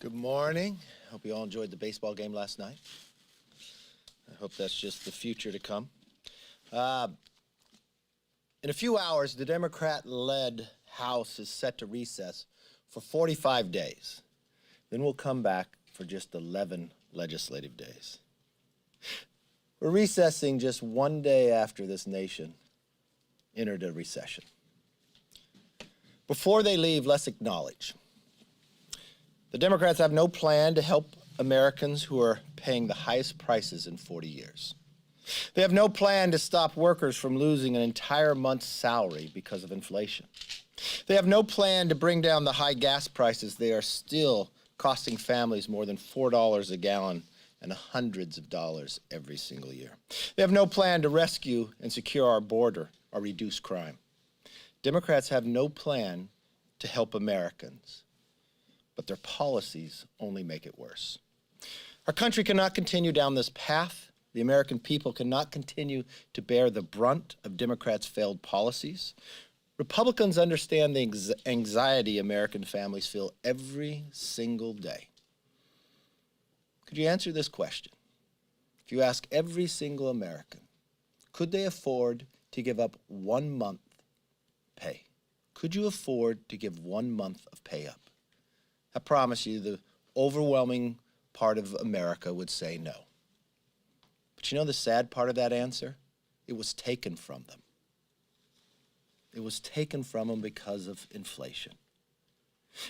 Good morning. Hope you all enjoyed the baseball game last night. I hope that's just the future to come. In a few hours, the Democrat-led House is set to recess for 45 days. Then we'll come back for just 11 legislative days. We're recessing just one day after this nation entered a recession. Before they leave, let's acknowledge the Democrats have no plan to help Americans who are paying the highest prices in 40 years. They have no plan to stop workers from losing an entire month's salary because of inflation. They have no plan to bring down the high gas prices. They are still costing families more than $4 a gallon and hundreds of dollars every single year. They have no plan to rescue and secure our border or reduce crime. Democrats have no plan to help Americans, but their policies only make it worse. Our country cannot continue down this path. The American people cannot continue to bear the brunt of Democrats' failed policies. Republicans understand the anxiety American families feel every single day. Could you answer this question? If you ask every single American, could they afford to give up 1 month pay? Could you afford to give 1 month of pay up? I promise you the overwhelming part of America would say no. But you know the sad part of that answer? It was taken from them. It was taken from them because of inflation.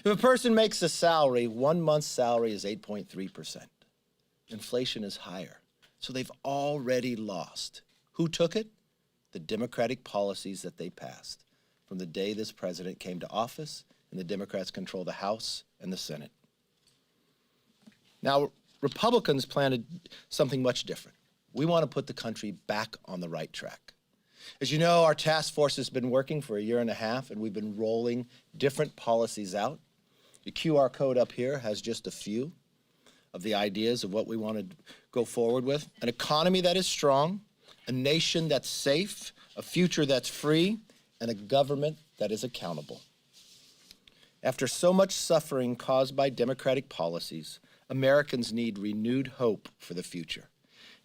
If a person makes a salary, 1 month's salary is 8.3%. Inflation is higher. So they've already lost. Who took it? The Democratic policies that they passed from the day this president came to office, and the Democrats control the House and the Senate. Now, Republicans planned something much different. We want to put the country back on the right track. As you know, our task force has been working for 1.5 years, and we've been rolling different policies out. The QR code up here has just a few of the ideas of what we want to go forward with. An economy that is strong, a nation that's safe, a future that's free, and a government that is accountable. After so much suffering caused by Democratic policies, Americans need renewed hope for the future.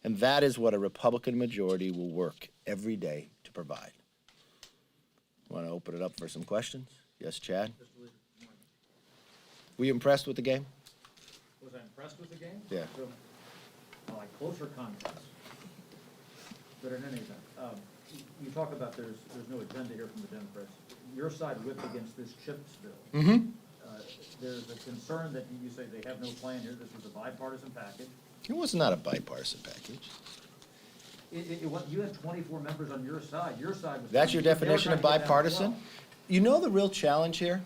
And that is what a Republican majority will work every day to provide. Want to open it up for some questions? Yes, Chad? Were you impressed with the game? Was I impressed with the game? Yeah. So, I like closer contests. But in any event, you talk about there's no agenda here from the Democrats. Your side whipped against this CHIPS bill. Mm-hmm. There's a concern that you say they have no plan here. This was a bipartisan package. It was not a bipartisan package. You had 24 members on your side. Your side was. That's your definition of bipartisan? Well. You know the real challenge here?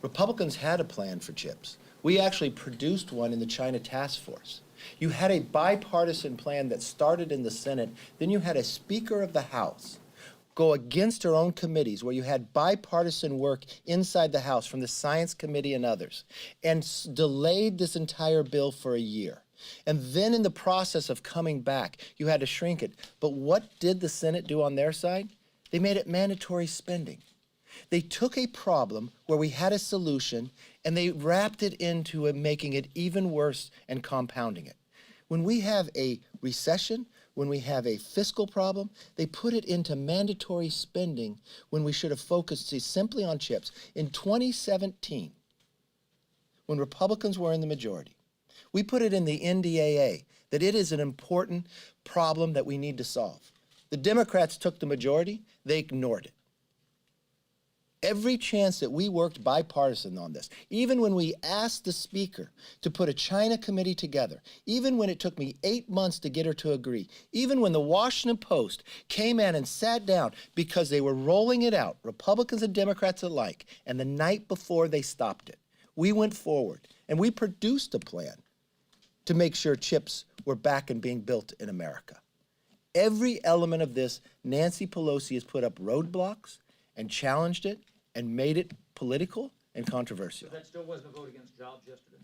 Republicans had a plan for CHIPS. We actually produced one in the China Task Force. You had a bipartisan plan that started in the Senate, then you had a Speaker of the House go against her own committees where you had bipartisan work inside the House from the Science Committee and others, and delayed this entire bill for 1 year. And then in the process of coming back, you had to shrink it. But what did the Senate do on their side? They made it mandatory spending. They took a problem where we had a solution and they wrapped it into making it even worse and compounding it. When we have a recession, when we have a fiscal problem, they put it into mandatory spending when we should have focused simply on CHIPS. In 2017, when Republicans were in the majority, we put it in the NDAA that it is an important problem that we need to solve. The Democrats took the majority, they ignored it. Every chance that we worked bipartisan on this, even when we asked the Speaker to put a China committee together, even when it took me 8 months to get her to agree, even when the Washington Post came in and sat down because they were rolling it out, Republicans and Democrats alike, and the night before they stopped it, we went forward and we produced a plan to make sure chips were back and being built in America. Every element of this, Nancy Pelosi has put up roadblocks and challenged it and made it political and controversial. But that still wasn't a vote against jobs yesterday?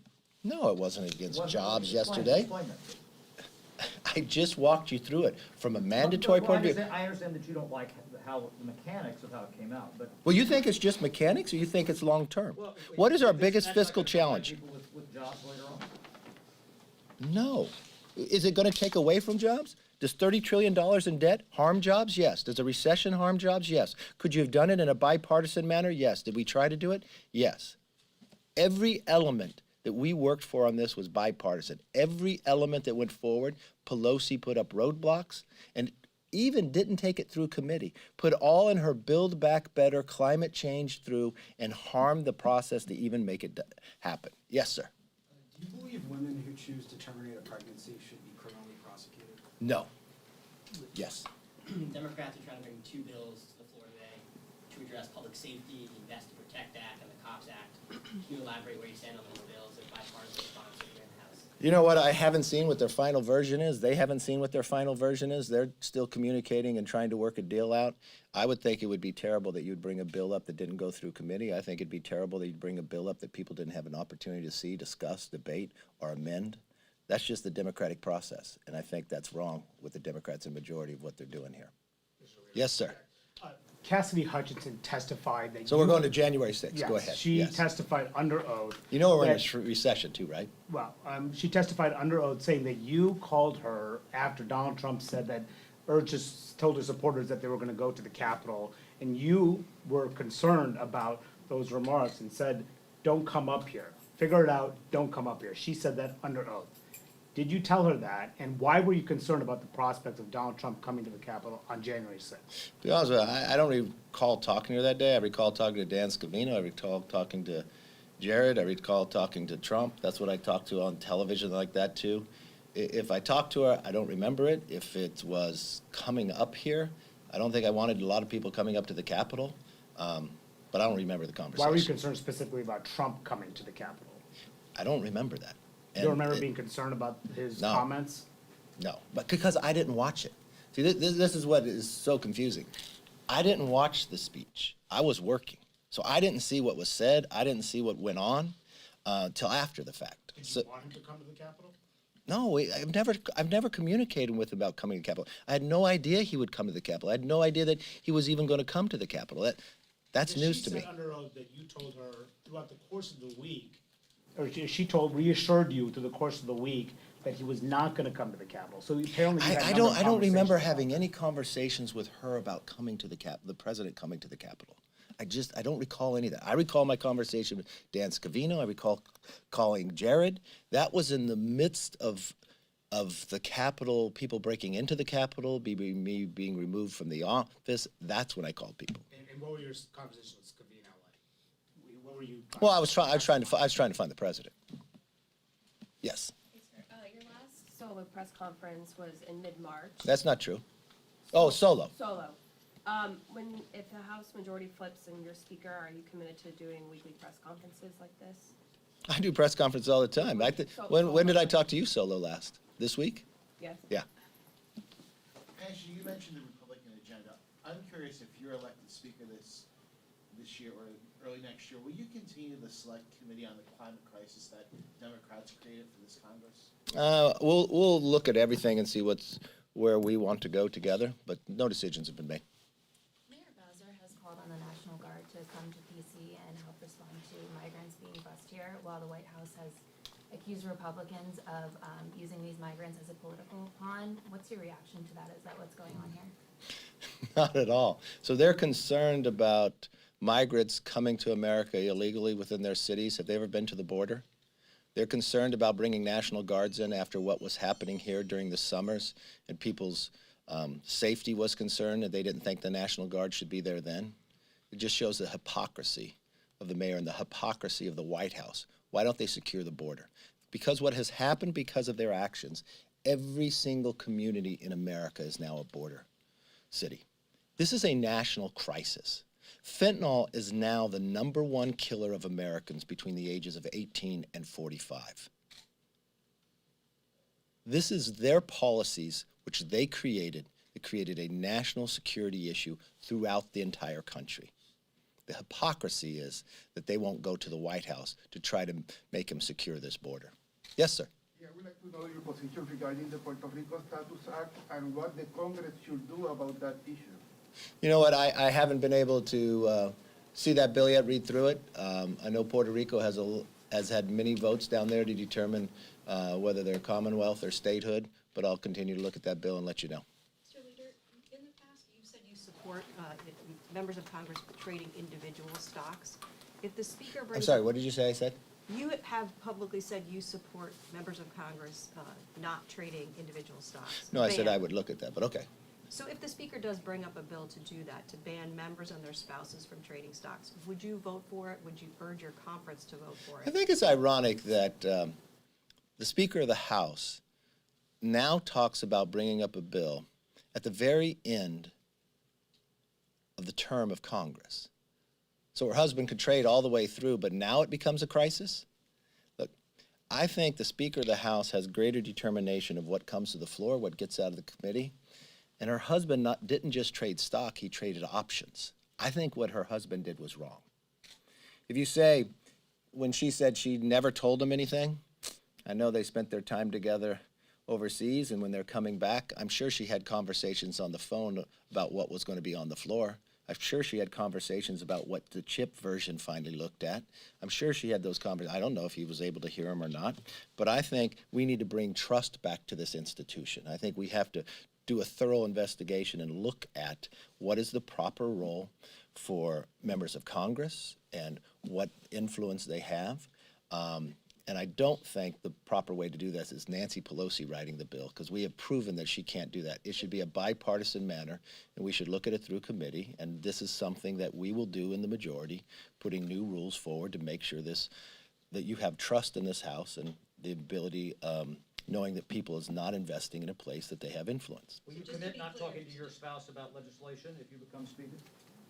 No, it wasn't against jobs yesterday. Explain that. I just walked you through it from a mandatory point of view. I understand that you don't like how the mechanics of how it came out, but. Well, you think it's just mechanics or you think it's long-term? Well, What is our if it's- biggest that's not fiscal gonna provide challenge? people with jobs later on? No. Is it going to take away from jobs? Does $30 trillion in debt harm jobs? Yes. Does a recession harm jobs? Yes. Could you have done it in a bipartisan manner? Yes. Did we try to do it? Yes. Every element that we worked for on this was bipartisan. Every element that went forward, Pelosi put up roadblocks and even didn't take it through committee, put all in her Build Back Better climate change through and harmed the process to even make it happen. Yes, sir. Do you believe women who choose to terminate a pregnancy should be criminally prosecuted? No. Yes. Democrats are trying to bring two bills to the floor today to address public safety, the Invest to Protect Act and the COPS Act. Can you elaborate where you stand on those bills and bipartisan response here in the House? You know what? I haven't seen what their final version is. They haven't seen what their final version is. They're still communicating and trying to work a deal out. I would think it would be terrible that you'd bring a bill up that didn't go through committee. I think it'd be terrible that you'd bring a bill up that people didn't have an opportunity to see, discuss, debate, or amend. That's just the democratic process, and I think that's wrong with the Democrats in majority of what they're doing here. Yes, sir. Cassidy Hutchinson testified that. So we're going to January 6th. Yes, Go ahead. she Yes. testified under oath. You know we're in that- a recession too, right? Well, she testified under oath saying that you called her after Donald Trump said that, or just told her supporters that they were gonna go to the Capitol, and you were concerned about those remarks and said, don't come up here. Figure it out, don't come up here. She said that under oath. Did you tell her that, and why were you concerned about the prospect of Donald Trump coming to the Capitol on January 6th? To be honest with you, I don't recall talking to her that day. I recall talking to Dan Scavino. I recall talking to Jared. I recall talking to Trump. That's what I talked to on television like that too. If I talked to her, I don't remember it. If it was coming up here, I don't think I wanted a lot of people coming up to the Capitol, but I don't remember the conversation. Why were you concerned specifically about Trump coming to the Capitol? I don't remember that. You don't remember being concerned about his No. comments? No, but because I didn't watch it. See, this is what is so confusing. I didn't watch the speech. I was working. So I didn't see what was said. I didn't see what went on till after the fact. Did So, you want him to come to the Capitol? no, I've never communicated with him about coming to the Capitol. I had no idea he would come to the Capitol. I had no idea that he was even going to come to the Capitol. That's news to me. She said under oath that you told her throughout the course of the week, or reassured you through the course of the week that he was not gonna come to the Capitol. So apparently you had a I number of don't remember conversations having about any conversations with her about coming to the president coming to the Capitol. I don't recall any of that. I recall my conversation with Dan Scavino. I recall calling Jared. That was in the midst of the Capitol, people breaking into the Capitol, me being removed from the office. That's when I called people. And what were your conversations with Scavino like? What were you? Well, I was trying to find the president. Yes, Your last solo press conference was in mid-March. that's not true. Oh, solo. Solo. If the House majority flips and you're speaker, are you committed to doing weekly press conferences like this? I do press conferences all the time. When did I talk to you solo last? This week? Yes. Yeah. Ashley, you mentioned the Republican agenda. I'm curious if you're elected speaker this year or early next year, will you continue the select committee on the climate crisis that Democrats created for this Congress? We'll look at everything and see where we want to go together, but no decisions have been made. Mayor Bowser has called on the National Guard to come to PC and help respond to migrants being bused here, while the White House has accused Republicans of using these migrants as a political pawn. What's your reaction to that? Is that what's going on here? Not at all. So they're concerned about migrants coming to America illegally within their cities. Have they ever been to the border? They're concerned about bringing National Guards in after what was happening here during the summers, and people's safety was concerned, and they didn't think the National Guard should be there then. It just shows the hypocrisy of the mayor and the hypocrisy of the White House. Why don't they secure the border? Because what has happened because of their actions, every single community in America is now a border city. This is a national crisis. Fentanyl is now the #1 killer of Americans between the ages of 18 and 45. This is their policies, which they created. It created a national security issue throughout the entire country. The hypocrisy is that they won't go to the White House to try to make him secure this border. Yes, sir. Yeah, we'd like to know your position regarding the Puerto Rico Status Act and what the Congress should do about that issue. You know what? I haven't been able to see that bill yet, read through it. I know Puerto Rico has has had many votes down there to determine whether they're Commonwealth or statehood, but I'll continue to look at that bill and let you know. Mr. Leader, in the past, you've said you support members of Congress trading individual stocks. If the Speaker brings... I'm sorry, what did you say I said? You have publicly said you support members of Congress not trading individual stocks. No, I said Ban. I would look at that, but okay. So if the Speaker does bring up a bill to do that, to ban members and their spouses from trading stocks, would you vote for it? Would you urge your conference to vote for I it? think it's ironic that the Speaker of the House now talks about bringing up a bill at the very end of the term of Congress. So her husband could trade all the way through, but now it becomes a crisis? Look, I think the Speaker of the House has greater determination of what comes to the floor, what gets out of the committee. And her husband didn't just trade stock, he traded options. I think what her husband did was wrong. If you say, when she said she never told him anything, I know they spent their time together overseas, and when they're coming back, I'm sure she had conversations on the phone about what was going to be on the floor. I'm sure she had conversations about what the chip version finally looked at. I'm sure she had those conversations. I don't know if he was able to hear them or not, but I think we need to bring trust back to this institution. I think we have to do a thorough investigation and look at what is the proper role for members of Congress and what influence they have. And I don't think the proper way to do this is Nancy Pelosi writing the bill, because we have proven that she can't do that. It should be a bipartisan manner, and we should look at it through committee, and this is something that we will do in the majority, putting new rules forward to make sure that you have trust in this House and the ability, knowing that people is not investing in a place that they have influence. Will you Just to commit be not clear, talking to your spouse about legislation if you become Speaker?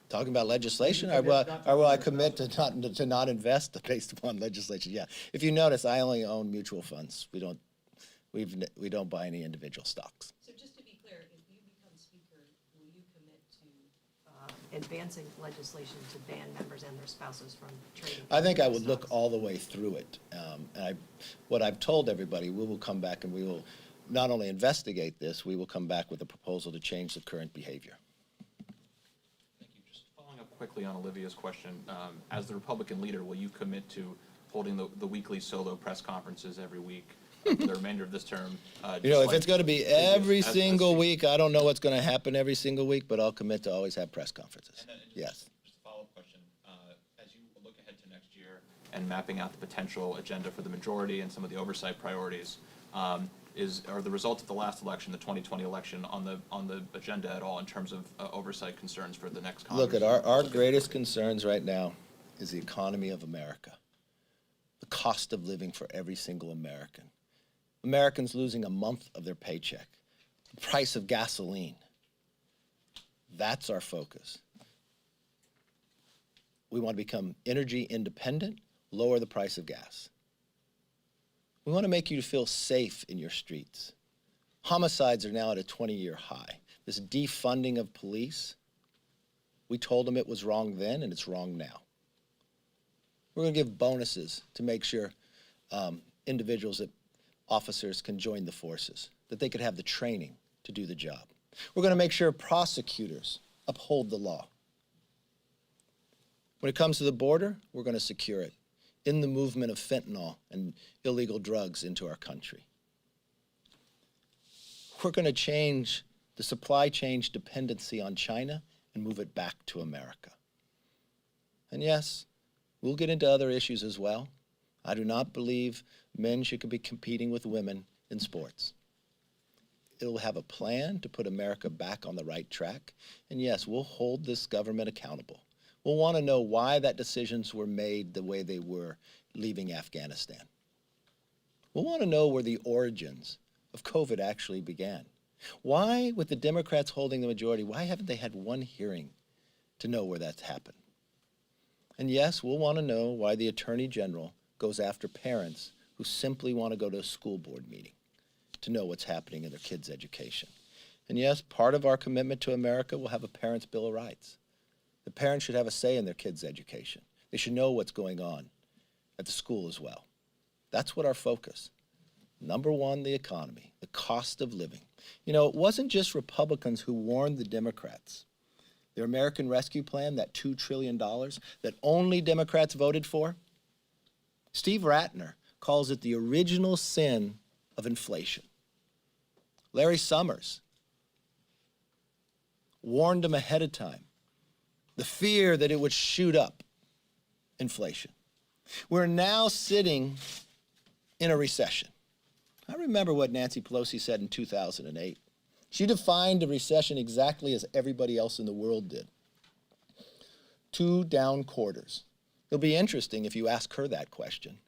Talking about legislation, You or commit not to will I your commit spouse? to not invest based upon legislation? Yeah. If you notice, I only own mutual funds. We don't buy any individual stocks. So just to be clear, if you become Speaker, will you commit to advancing legislation to ban members and their spouses from trading? I think I would stocks? look all the way through it. What I've told everybody, we will come back and we will not only investigate this, we will come back with a proposal to change the current behavior. Thank you. Just following up quickly on Olivia's question, as the Republican leader, will you commit to holding the weekly solo press conferences every week for the remainder of this term? You know, just if like it's going to be previous- every as single Speaker? week, I don't know what's going to happen every single week, but I'll commit to always have press conferences. And then Yes. Just a follow-up question. As you look ahead to next year and mapping out the potential agenda for the majority and some of the oversight priorities, are the results of the last election, the 2020 election, on the agenda at all in terms of oversight concerns for the next Congress? Look, at our greatest concerns right now is the economy of America, the cost of living for every single American. Americans losing a month of their paycheck, the price of gasoline. That's our focus. We want to become energy independent, lower the price of gas. We want to make you feel safe in your streets. Homicides are now at a 20-year high. This defunding of police, we told them it was wrong then, and it's wrong now. We're going to give bonuses to make sure individuals, officers can join the forces, that they could have the training to do the job. We're going to make sure prosecutors uphold the law. When it comes to the border, we're going to secure it in the movement of fentanyl and illegal drugs into our country. We're going to change the supply chain dependency on China and move it back to America. And yes, we'll get into other issues as well. I do not believe men should be competing with women in sports. It'll have a plan to put America back on the right track. And yes, we'll hold this government accountable. We'll want to know why that decisions were made the way they were leaving Afghanistan. We'll want to know where the origins of COVID actually began. Why, with the Democrats holding the majority, why haven't they had one hearing to know where that's happened? And yes, we'll want to know why the Attorney General goes after parents who simply want to go to a school board meeting to know what's happening in their kids' education. And yes, part of our commitment to America will have a Parents' Bill of Rights. The parents should have a say in their kids' education. They should know what's going on at the school as well. That's what our focus. Number one, the economy, the cost of living. You know, it wasn't just Republicans who warned the Democrats. Their American Rescue Plan, that $2 trillion that only Democrats voted for, Steve Ratner calls it the original sin of inflation. Larry Summers warned him ahead of time. The fear that it would shoot up inflation. We're now sitting in a recession. I remember what Nancy Pelosi said in 2008. She defined a recession exactly as everybody else in the world did. 2 down quarters. It'll be interesting if you ask her that question.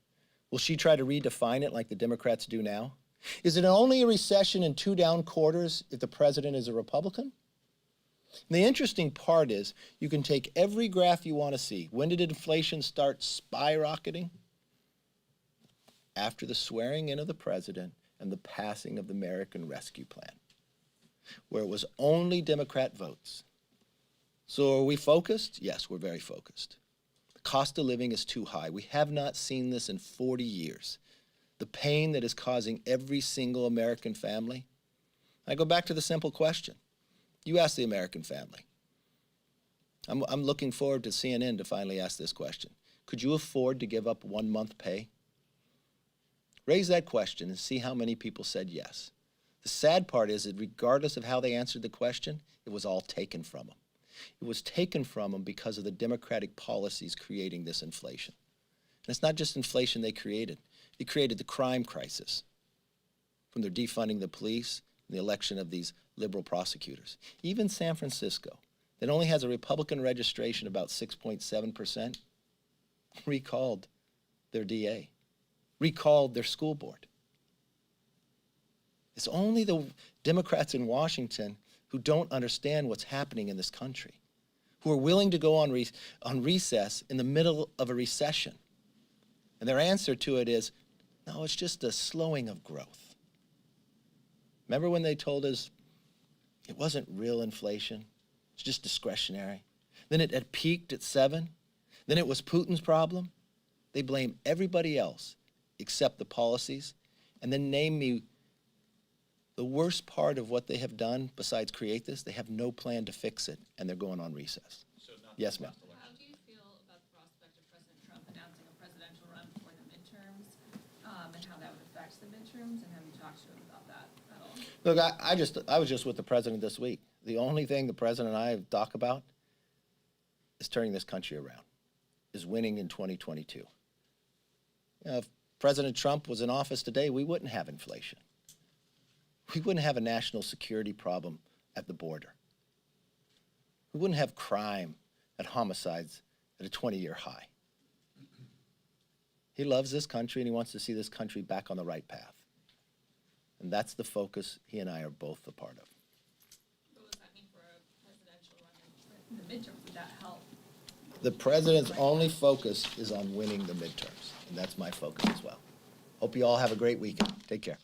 Will she try to redefine it like the Democrats do now? Is it only a recession in 2 down quarters if the president is a Republican? And the interesting part is you can take every graph you want to see. When did inflation start skyrocketing? After the swearing in of the president and the passing of the American Rescue Plan, where it was only Democrat votes. So are we focused? Yes, we're very focused. The cost of living is too high. We have not seen this in 40 years. The pain that is causing every single American family. I go back to the simple question. You ask the American family. I'm looking forward to CNN to finally ask this question. Could you afford to give up 1 month pay? Raise that question and see how many people said yes. The sad part is that regardless of how they answered the question, it was all taken from them. It was taken from them because of the Democratic policies creating this inflation. And it's not just inflation they created. They created the crime crisis from their defunding the police and the election of these liberal prosecutors. Even San Francisco, that only has a Republican registration about 6.7%, recalled their DA, recalled their school board. It's only the Democrats in Washington who don't understand what's happening in this country, who are willing to go on recess in the middle of a recession. And their answer to it is, no, it's just a slowing of growth. Remember when they told us it wasn't real inflation, it's just discretionary? Then it had peaked at 7. Then it was Putin's problem. They blame everybody else except the policies, and then name me the worst part of what they have done besides create this. They have no plan to fix it, and they're going on recess. So not Yes, the ma'am. last election. How do you feel about the prospect of President Trump announcing a presidential run for the midterms, and how that would affect the midterms, and have you talked to him about that at all? Look, I was just with the president this week. The only thing the president and I talk about is turning this country around, is winning in 2022. You know, if President Trump was in office today, we wouldn't have inflation. We wouldn't have a national security problem at the border. We wouldn't have crime and homicides at a 20-year high. He loves this country and he wants to see this country back on the right path. And that's the focus he and I are both a part of. What does that mean for a presidential run in the midterms? Would that help? The president's only focus is on winning the midterms, and that's my focus as well. Hope you all have a great weekend. Take care.